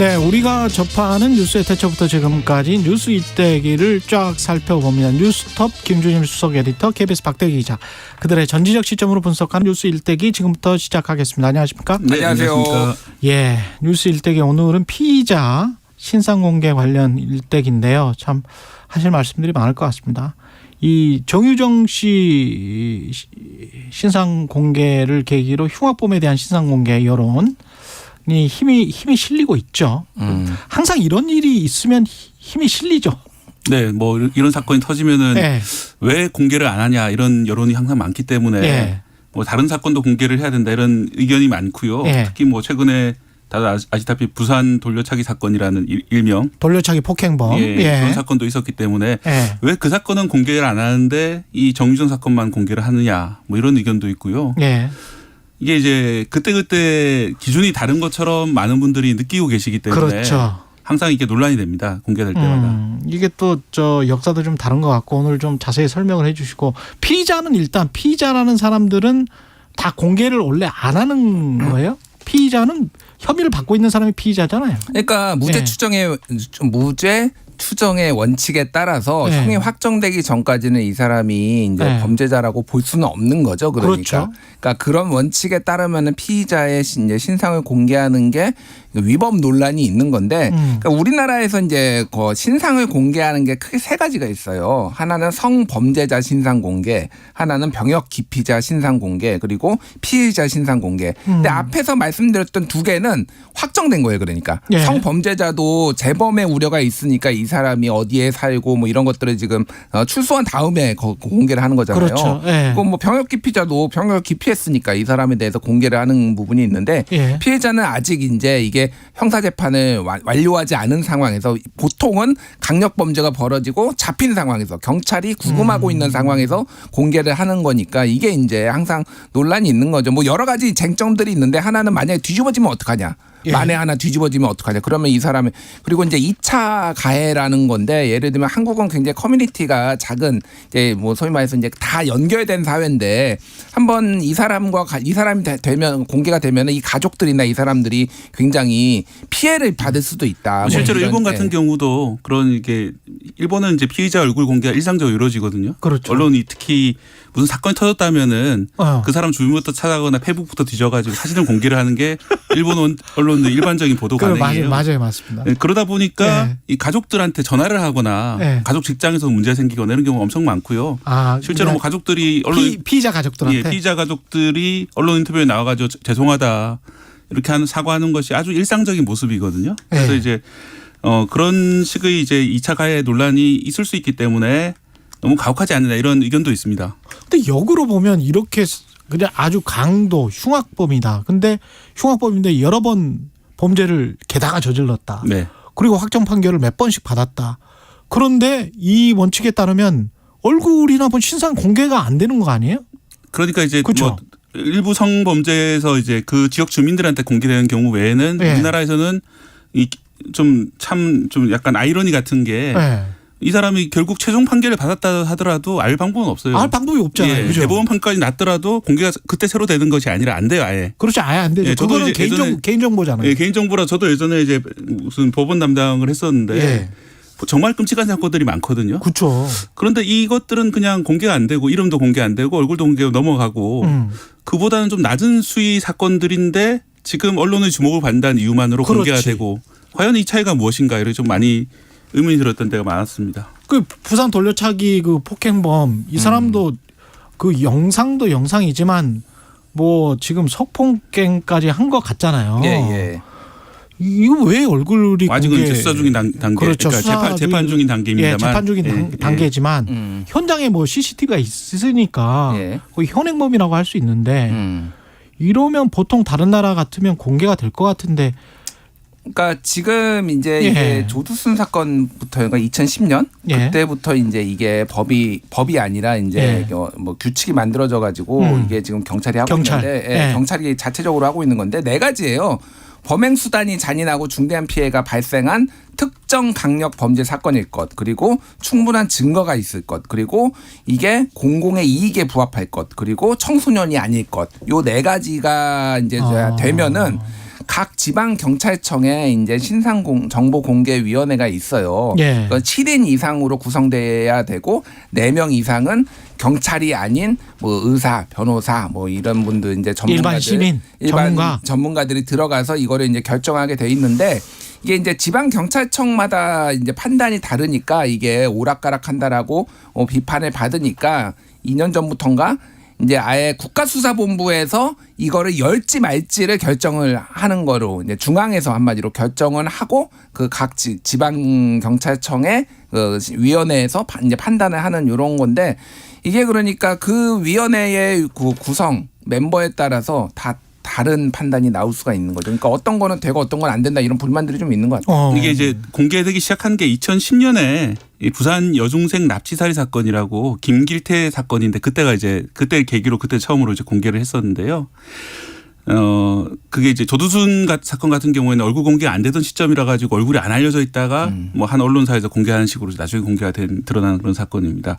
네, 우리가 접하는 뉴스의 대처부터 지금까지 뉴스 일대기를 쫙 살펴봅니다. 뉴스톱 김준일 수석 에디터, KBS 박대기 기자, 그들의 전지적 시점으로 분석하는 뉴스 일대기 지금부터 시작하겠습니다. 안녕하십니까? 네, 안녕하세요. 예, 뉴스 일대기 오늘은 피의자 신상 공개 관련 일대기인데요. 참 하실 말씀들이 많을 것 같습니다. 이 정유정 씨 신상 공개를 계기로 흉악범에 대한 신상 공개 여론이 힘이 실리고 있죠. 항상 이런 일이 있으면 힘이 실리죠. 네, 뭐 이런 사건이 터지면은 네. 왜 공개를 안 하냐 이런 여론이 항상 많기 때문에 네. 뭐 다른 사건도 공개를 해야 된다 이런 의견이 많고요. 네. 특히 뭐 최근에 다들 아시다시피 부산 돌려차기 사건이라는 일명 돌려차기 폭행범 그런 사건도 있었기 때문에 예. 왜 그 사건은 공개를 안 하는데 이 정유정 사건만 공개를 하느냐 뭐 이런 의견도 있고요. 예. 이게 이제 그때 기준이 다른 것처럼 많은 분들이 느끼고 계시기 때문에 그렇죠. 항상 이게 논란이 됩니다. 공개될 때마다. 이게 또 저 역사도 좀 다른 것 같고 오늘 좀 자세히 설명을 해 주시고 피의자라는 사람들은 다 공개를 원래 안 하는 거예요? 피의자는 혐의를 받고 있는 사람이 피의자잖아요. 그러니까 무죄 추정의 원칙에 따라서 네. 형이 확정되기 전까지는 이 사람이 이제 네. 범죄자라고 볼 수는 없는 거죠. 그러니까. 그렇죠. 그러니까 그런 원칙에 따르면은 피의자의 이제 신상을 공개하는 게 위법 논란이 있는 건데 그러니까 우리나라에서 이제 그 신상을 공개하는 게 크게 세 가지가 있어요. 하나는 성범죄자 신상 공개, 하나는 병역 기피자 신상 공개, 그리고 피의자 신상 공개. 근데 앞에서 말씀드렸던 두 개는 확정된 거예요. 그러니까 예. 성범죄자도 재범의 우려가 있으니까 이 사람이 어디에 살고 뭐 이런 것들을 지금 출소한 다음에 공개를 하는 거잖아요. 그렇죠. 예. 그럼 뭐 병역 기피자도 병역을 기피했으니까 이 사람에 대해서 공개를 하는 부분이 있는데 예. 피해자는 아직 이제 이게 형사 재판을 완료하지 않은 상황에서 보통은 강력 범죄가 벌어지고 잡힌 상황에서 경찰이 구금하고 있는 상황에서 공개를 하는 거니까 이게 이제 항상 논란이 있는 거죠. 뭐 여러 가지 쟁점들이 있는데 하나는 만약에 뒤집어지면 어떡하냐. 예. 만에 하나 뒤집어지면 어떡하냐. 그러면 이 사람이 그리고 이제 2차 가해라는 건데 예를 들면 한국은 굉장히 커뮤니티가 작은 이제 뭐 소위 말해서 이제 다 연결된 사회인데 한번 이 사람이 되면 공개가 되면 이 가족들이나 이 사람들이 굉장히 피해를 받을 수도 있다. 실제로 뭐 일본 같은 경우도 그런 이게 일본은 이제 피의자 얼굴 공개가 일상적으로 이루어지거든요. 그렇죠. 언론이 특히 무슨 사건이 터졌다면은 그 사람 주민부터 찾아가거나 페북부터 뒤져가지고 사진을 공개를 하는 게 일본 언론의 일반적인 보도 관행이에요. 맞아요, 맞습니다. 네, 그러다 보니까 네. 이 가족들한테 전화를 하거나 네. 가족 직장에서 문제가 생기거나 이런 경우가 엄청 많고요. 실제로 뭐 가족들이 피의자 가족들한테 피의자 가족들이 언론 인터뷰에 나와가지고 죄송하다 이렇게 사과하는 것이 아주 일상적인 모습이거든요. 그래서 네. 이제 그런 식의 이제 2차 가해 논란이 있을 수 있기 때문에 너무 가혹하지 않느냐 이런 의견도 있습니다. 근데 역으로 보면 이렇게 그냥 아주 강도 흉악범이다. 근데 흉악범인데 여러 번 범죄를 게다가 저질렀다. 네. 그리고 확정 판결을 몇 번씩 받았다. 그런데 이 원칙에 따르면 얼굴이나 뭐 신상 공개가 안 되는 거 아니에요? 그러니까 이제 그렇죠. 뭐 일부 성범죄에서 이제 그 지역 주민들한테 공개되는 경우 외에는 네. 우리나라에서는 좀 약간 아이러니 같은 게 네. 이 사람이 결국 최종 판결을 받았다 하더라도 알 방법은 없어요. 알 방법이 없잖아요. 예, 그죠? 대법원 판까지 났더라도 공개가 그때 새로 되는 것이 아니라 안 돼요, 아예. 그렇죠. 아예 안 되죠. 예, 저도 그거는 이제 개인정보잖아요. 예, 개인정보라 저도 예전에 이제 무슨 법원 담당을 했었는데 예. 정말 끔찍한 사건들이 많거든요. 그렇죠. 그런데 이것들은 그냥 공개가 안 되고 이름도 공개 안 되고 얼굴도 공개가 넘어가고 그보다는 좀 낮은 수위 사건들인데 지금 언론의 주목을 받는다는 이유만으로 그렇지. 공개가 되고 과연 이 차이가 무엇인가 이렇게 좀 많이 의문이 들었던 때가 많았습니다. 그 부산 돌려차기 그 폭행범 이 사람도 그 영상도 영상이지만 뭐 지금 성폭행까지 한 것 같잖아요. 예. 이거 왜 얼굴이 아직은 공개? 이제 수사 중인 단계, 그렇죠. 그러니까 재판 중인 단계입니다만, 예, 재판 중인 단계지만 현장에 뭐 CCTV가 있으니까 예. 거의 현행범이라고 할 수 있는데 이러면 보통 다른 나라 같으면 공개가 될 것 같은데. 그러니까 지금 이제 예. 이게 조두순 사건부터 그러니까 2010년 예. 그때부터 이제 이게 법이 아니라 이제 뭐 규칙이 만들어져 가지고 이게 지금 경찰이 하고 있는데 경찰이 자체적으로 하고 있는 건데 네 가지예요. 범행 수단이 잔인하고 중대한 피해가 발생한 특정 강력 범죄 사건일 것, 그리고 충분한 증거가 있을 것, 그리고 이게 공공의 이익에 부합할 것, 그리고 청소년이 아닐 것. 요 네 가지가 이제 되면은 각 지방 경찰청에 이제 신상 정보 공개 위원회가 있어요. 예. 7인 이상으로 구성돼야 되고 4명 이상은 경찰이 아닌 뭐 의사, 변호사 뭐 이런 분들 이제 전문가들, 일반 시민, 전문가들이 들어가서 이거를 이제 결정하게 돼 있는데 이게 이제 지방 경찰청마다 이제 판단이 다르니까 이게 오락가락한다라고 비판을 받으니까 2년 전부터인가 이제 아예 국가수사본부에서 이거를 열지 말지를 결정을 하는 거로 이제 중앙에서 한마디로 결정을 하고 그 각 지방 경찰청의 그 위원회에서 이제 판단을 하는 이런 건데 이게 그러니까 그 위원회의 그 구성 멤버에 따라서 다 다른 판단이 나올 수가 있는 거죠. 그러니까 어떤 거는 되고 어떤 건 안 된다 이런 불만들이 좀 있는 것 같아요. 이게 이제 공개되기 시작한 게 2010년에 부산 여중생 납치살인 사건이라고 김길태 사건인데 그때가 이제 그때 계기로 그때 처음으로 이제 공개를 했었는데요. 그게 이제 조두순 사건 같은 경우에는 얼굴 공개가 안 되던 시점이라 가지고 얼굴이 안 알려져 있다가 뭐 한 언론사에서 공개하는 식으로 나중에 공개가 드러나는 그런 사건입니다.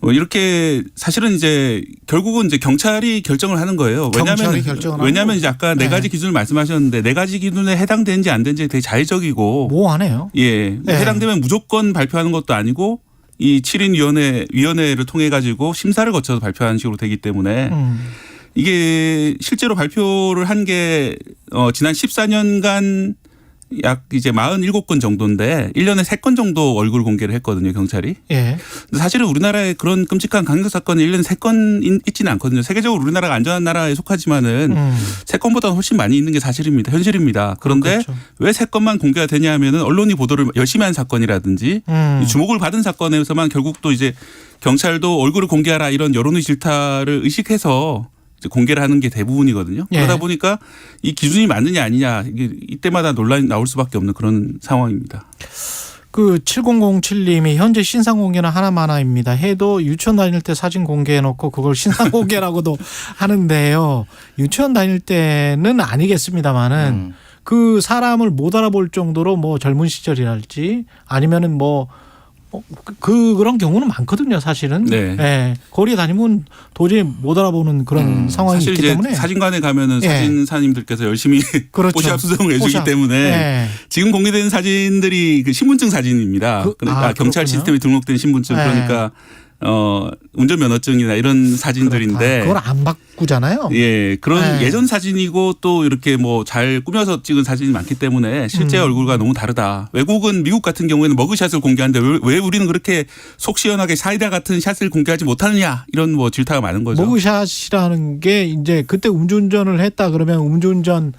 이렇게 사실은 이제 결국은 이제 경찰이 결정을 하는 거예요. 왜냐하면 이제 아까 네 가지 기준을 말씀하셨는데 네 가지 기준에 해당되는지 안 되는지 되게 자의적이고 모호하네요. 예, 네. 해당되면 무조건 발표하는 것도 아니고 이 7인 위원회를 통해 가지고 심사를 거쳐서 발표하는 식으로 되기 때문에 이게 실제로 발표를 한 게 지난 14년간 약 이제 47건 정도인데 1년에 3건 정도 얼굴 공개를 했거든요, 경찰이. 예. 근데 사실은 우리나라에 그런 끔찍한 강력 사건이 1년에 3건 있지는 않거든요. 세계적으로 우리나라가 안전한 나라에 속하지만은 3건보다는 훨씬 많이 있는 게 사실입니다. 현실입니다. 그런데 그렇죠. 왜 3건만 공개가 되냐 하면은 언론이 보도를 열심히 한 사건이라든지 주목을 받은 사건에서만 결국 또 이제 경찰도 얼굴을 공개하라 이런 여론의 질타를 의식해서 공개를 하는 게 대부분이거든요. 예. 그러다 보니까 이 기준이 맞느냐 아니냐 이때마다 논란이 나올 수밖에 없는 그런 상황입니다. 그 7007님이 현재 신상 공개는 하나입니다. 해도 유치원 다닐 때 사진 공개해놓고 그걸 신상 공개라고도 하는데요. 유치원 다닐 때는 아니겠습니다만은 그 사람을 못 알아볼 정도로 뭐 젊은 시절이랄지 아니면은 뭐 그런 경우는 많거든요, 사실은. 네. 예. 거리에 다니면 도저히 못 알아보는 그런 상황이 사실 있기 이제 때문에. 사진관에 가면은 예. 사진사님들께서 열심히 그렇죠. 포샵 수정을 해주기 포샵. 때문에 예. 지금 공개된 사진들이 그 신분증 사진입니다. 그러니까 경찰 그렇군요. 시스템에 등록된 신분증 예. 그러니까 운전면허증이나 이런 사진들인데 그걸 안 바꾸잖아요. 예, 그런 네. 예전 사진이고 또 이렇게 뭐 잘 꾸며서 찍은 사진이 많기 때문에 실제 얼굴과 너무 다르다. 외국은 미국 같은 경우에는 머그샷을 공개하는데 왜 우리는 그렇게 속 시원하게 사이다 같은 샷을 공개하지 못하느냐 이런 뭐 질타가 많은 거죠. 머그샷이라는 게 이제 그때 음주운전을 했다 그러면 음주운전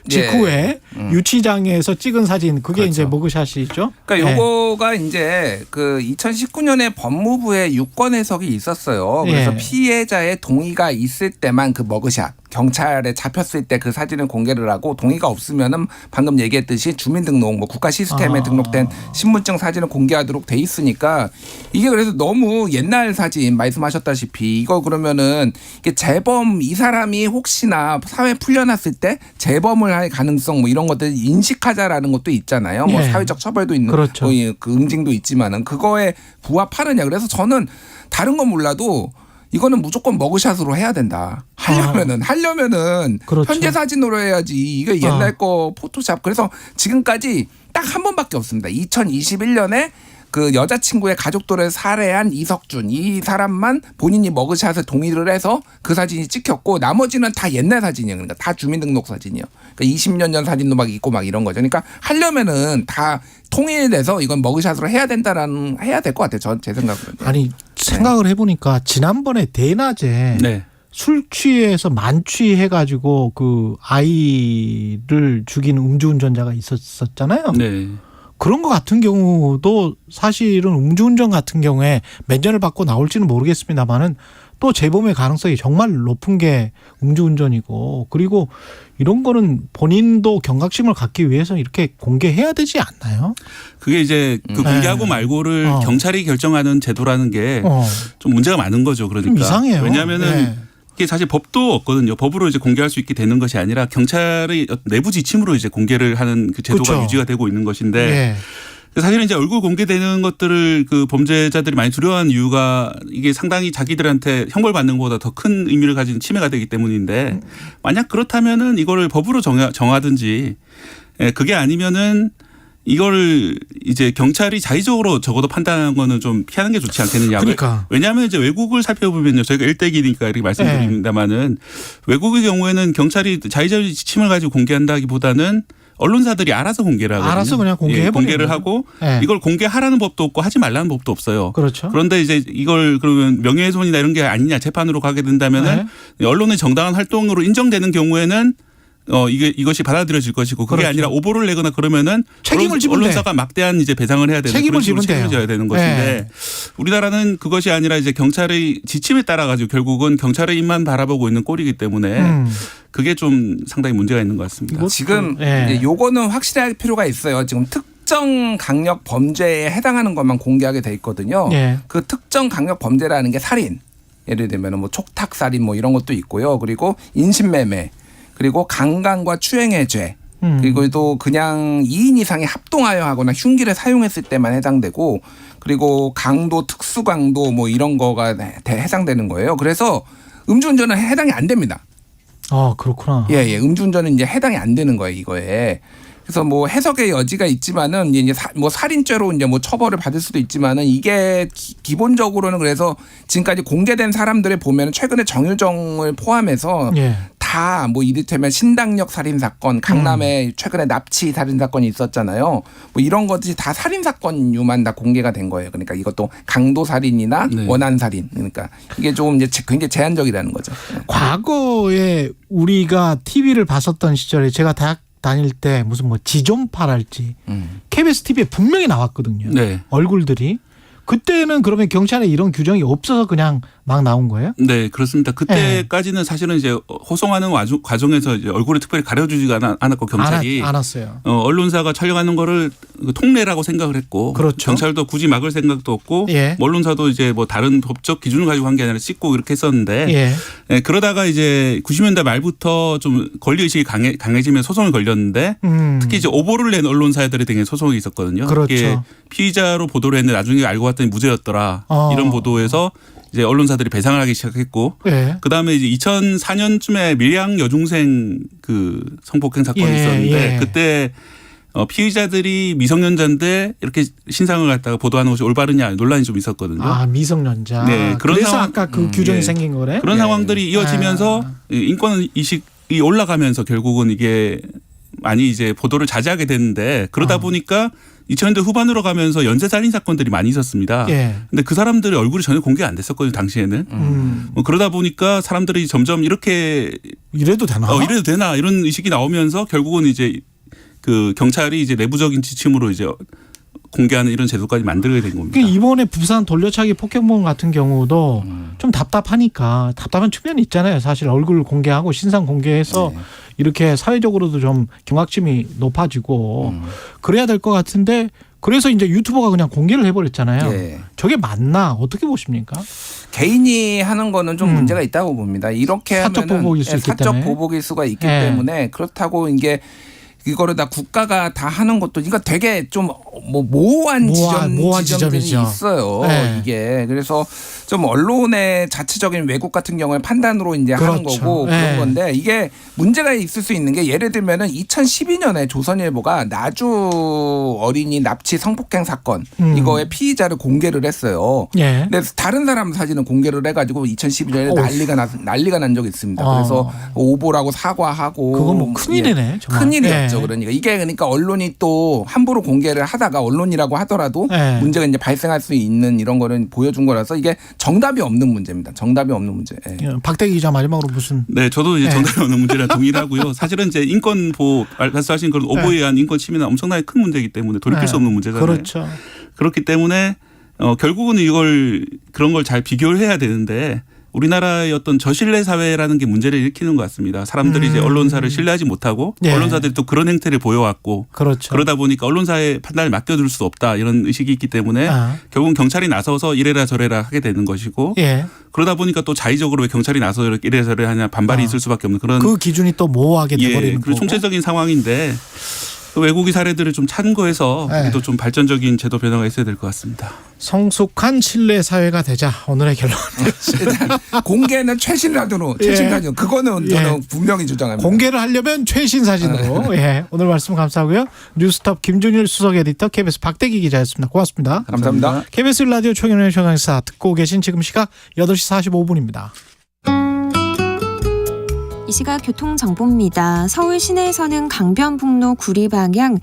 직후에 유치장에서 찍은 사진 그게 그렇죠. 이제 머그샷이죠. 그러니까 네. 요거가 이제 그 2019년에 법무부에 유권 해석이 있었어요. 그래서 예. 피해자의 동의가 있을 때만 그 머그샷 경찰에 잡혔을 때 그 사진을 공개를 하고 동의가 없으면은 방금 얘기했듯이 주민등록 뭐 국가 시스템에 등록된 신분증 사진을 공개하도록 돼 있으니까 이게 그래서 너무 옛날 사진 말씀하셨다시피 이거 그러면은 이게 재범 이 사람이 혹시나 사회 풀려났을 때 재범을 할 가능성 뭐 이런 것들 인식하자라는 것도 있잖아요. 뭐 예. 사회적 처벌도 있는 그렇죠. 그 응징도 있지만은 그거에 부합하느냐. 그래서 저는 다른 건 몰라도 이거는 무조건 머그샷으로 해야 된다. 하려면은 그렇죠. 현재 사진으로 해야지. 이게 옛날 거 포토샵. 그래서 지금까지 딱 한 번밖에 없습니다. 2021년에 그 여자친구의 가족들을 살해한 이석준 이 사람만 본인이 머그샷에 동의를 해서 그 사진이 찍혔고 나머지는 다 옛날 사진이에요. 그러니까 다 주민등록 사진이에요. 그러니까 20년 전 사진도 막 있고 막 이런 거죠. 그러니까 하려면은 다 통일돼서 이건 머그샷으로 해야 될 것 같아요. 제 생각으로는. 아니 생각을 해보니까 지난번에 대낮에 네. 술 취해서 만취해가지고 그 아이를 죽인 음주운전자가 있었잖아요. 네. 그런 것 같은 경우도 사실은 음주운전 같은 경우에 면전을 받고 나올지는 모르겠습니다만은 또 재범의 가능성이 정말 높은 게 음주운전이고 그리고 이런 거는 본인도 경각심을 갖기 위해서 이렇게 공개해야 되지 않나요? 그게 이제 그 공개하고 말고를 경찰이 결정하는 제도라는 게 좀 문제가 많은 거죠. 그러니까 좀 이상해요. 왜냐하면은 이게 사실 법도 없거든요. 법으로 이제 공개할 수 있게 되는 것이 아니라 경찰의 내부 지침으로 이제 공개를 하는 그 제도가 그렇죠. 유지가 되고 있는 것인데 예. 사실은 이제 얼굴 공개되는 것들을 그 범죄자들이 많이 두려워하는 이유가 이게 상당히 자기들한테 형벌받는 것보다 더 큰 의미를 가진 침해가 되기 때문인데 만약 그렇다면은 이거를 법으로 정하든지 그게 아니면은 이걸 이제 경찰이 자의적으로 적어도 판단하는 거는 좀 피하는 게 좋지 않겠느냐. 그러니까. 왜냐하면 이제 외국을 살펴보면요. 저희가 일대기니까 이렇게 말씀드립니다만은 외국의 경우에는 경찰이 자의적인 지침을 가지고 공개한다기보다는 언론사들이 알아서 공개를 하거든요. 알아서 그냥 공개해버리는 공개를 거죠. 하고 네. 이걸 공개하라는 법도 없고 하지 말라는 법도 없어요. 그렇죠. 그런데 이제 이걸 그러면 명예훼손이나 이런 게 아니냐 재판으로 가게 된다면은 언론의 정당한 활동으로 인정되는 경우에는 이것이 받아들여질 것이고 그게 그렇죠. 아니라 오보를 내거나 그러면은 책임을 지면 언론사가 막대한 이제 배상을 해야 되는 책임을 지면 책임을 져야 되는 것인데 우리나라는 그것이 아니라 이제 경찰의 지침에 따라 가지고 결국은 경찰의 입만 바라보고 있는 꼴이기 때문에 그게 좀 상당히 문제가 있는 것 같습니다. 지금 이제 요거는 확실할 필요가 있어요. 지금 특정 강력 범죄에 해당하는 것만 공개하게 돼 있거든요. 그 특정 강력 범죄라는 게 살인, 예를 들면 뭐 촉탁살인 뭐 이런 것도 있고요. 그리고 인신매매, 그리고 강간과 추행의 죄, 그리고 또 그냥 2인 이상이 합동하여 하거나 흉기를 사용했을 때만 해당되고, 그리고 강도, 특수강도 뭐 이런 거가 해당되는 거예요. 그래서 음주운전은 해당이 안 됩니다. 그렇구나. 예. 음주운전은 이제 해당이 안 되는 거예요, 이거에. 그래서 뭐 해석의 여지가 있지만은 이제 뭐 살인죄로 이제 뭐 처벌을 받을 수도 있지만은 이게 기본적으로는 그래서 지금까지 공개된 사람들을 보면 최근에 정유정을 포함해서 다 뭐 이를테면 신당역 살인 사건, 강남에 최근에 납치 살인 사건이 있었잖아요. 뭐 이런 것들이 다 살인 사건류만 다 공개가 된 거예요. 그러니까 이것도 강도 살인이나 원한 살인. 그러니까 이게 좀 이제 굉장히 제한적이라는 거죠. 과거에 우리가 TV를 봤었던 시절에 제가 대학 다닐 때 무슨 뭐 지존파랄지 KBS TV에 분명히 나왔거든요. 네. 얼굴들이. 그때는 그러면 경찰에 이런 규정이 없어서 그냥 막 나온 거예요? 네, 그렇습니다. 그때까지는 사실은 이제 호송하는 과정에서 이제 얼굴을 특별히 가려주지가 않았고 경찰이 않았어요. 언론사가 촬영하는 거를 통례라고 생각을 했고, 그렇죠. 경찰도 굳이 막을 생각도 없고, 뭐 언론사도 이제 뭐 다른 법적 기준을 가지고 한 게 아니라 찍고 이렇게 했었는데, 그러다가 이제 90년대 말부터 좀 권리 의식이 강해지면서 소송을 걸렸는데, 특히 이제 오보를 낸 언론사들에 대해 소송이 있었거든요. 그렇죠. 이게 피의자로 보도를 했는데 나중에 알고 봤더니 무죄였더라. 이런 보도에서 이제 언론사들이 배상을 하기 시작했고, 그 다음에 이제 2004년쯤에 밀양 여중생 그 성폭행 사건이 있었는데 그때 피의자들이 미성년자인데 이렇게 신상을 갖다가 보도하는 것이 올바르냐 논란이 좀 있었거든요. 미성년자. 네, 그런 그래서 상황, 아까 그 규정이 생긴 거래. 그런 상황들이 이어지면서 인권 의식이 올라가면서 결국은 이게 많이 이제 보도를 자제하게 됐는데 그러다 보니까 2000년대 후반으로 가면서 연쇄살인 사건들이 많이 있었습니다. 근데 그 사람들의 얼굴이 전혀 공개 안 됐었거든요, 당시에는. 그러다 보니까 사람들이 점점 이래도 되나? 이래도 되나 이런 의식이 나오면서 결국은 이제 그 경찰이 이제 내부적인 지침으로 이제 공개하는 이런 제도까지 만들게 된 겁니다. 이번에 부산 돌려차기 폭행범 같은 경우도 좀 답답하니까 답답한 측면이 있잖아요. 사실 얼굴 공개하고 신상 공개해서 이렇게 사회적으로도 좀 경각심이 높아지고 그래야 될 것 같은데 그래서 이제 유튜버가 그냥 공개를 해버렸잖아요. 저게 맞나 어떻게 보십니까? 개인이 하는 거는 좀 문제가 있다고 봅니다. 이렇게 사적 하면은 보복일 수 있기 사적 때문에. 보복일 수가 있기 때문에 그렇다고 이게 이거를 다 국가가 다 하는 것도 이거 되게 좀 뭐 모호한 지점들이 있어요. 이게 그래서 좀 언론의 자체적인 왜곡 같은 경우에 판단으로 이제 하는 거고 그런 건데 이게 문제가 있을 수 있는 게 예를 들면은 2012년에 조선일보가 나주 어린이 납치 성폭행 사건 이거의 피의자를 공개를 했어요. 근데 다른 사람 사진은 공개를 해가지고 2012년에 난리가 난 적이 있습니다. 그래서 오보라고 사과하고 그건 뭐 큰일이네. 정말. 큰일이었죠. 그러니까 언론이 또 함부로 공개를 하다가 언론이라고 하더라도 문제가 이제 발생할 수 있는 이런 거는 보여준 거라서 이게 정답이 없는 문제입니다. 정답이 없는 문제. 박대기 기자 마지막으로 무슨? 네, 저도 이제 정답이 없는 문제랑 동의하고요. 사실은 이제 인권 보호 말씀하신 그런 오보에 의한 인권 침해는 엄청나게 큰 문제이기 때문에 돌이킬 수 없는 문제잖아요. 그렇죠. 그렇기 때문에 결국은 그런 걸 잘 비교를 해야 되는데. 우리나라의 어떤 저신뢰 사회라는 게 문제를 일으키는 것 같습니다. 사람들이 이제 언론사를 신뢰하지 못하고 언론사들이 또 그런 행태를 보여왔고 그러다 보니까 언론사의 판단을 맡겨둘 수 없다 이런 의식이 있기 때문에 결국은 경찰이 나서서 이래라 저래라 하게 되는 것이고 그러다 보니까 또 자의적으로 왜 경찰이 나서서 이래라 저래라 하냐 반발이 있을 수밖에 없는 그런 그 기준이 또 모호하게 돼버리는 그런 거고. 총체적인 상황인데 외국의 사례들을 좀 참고해서 네. 우리도 좀 발전적인 제도 변화가 있어야 될 것 같습니다. 성숙한 신뢰 사회가 되자. 오늘의 결론. 일단 공개는 최신 사진으로 최신 사진 그거는 저는 분명히 주장합니다. 공개를 하려면 최신 사진으로. 예. 오늘 말씀 감사하고요. 뉴스톱 김준일 수석 에디터, KBS 박대기 기자였습니다. 고맙습니다. 감사합니다. KBS 라디오 최경영의 최강시사 듣고 계신 지금 시각 8시 45분입니다. 이 시각 교통정보입니다. 서울 시내에서는 강변북로 구리 방향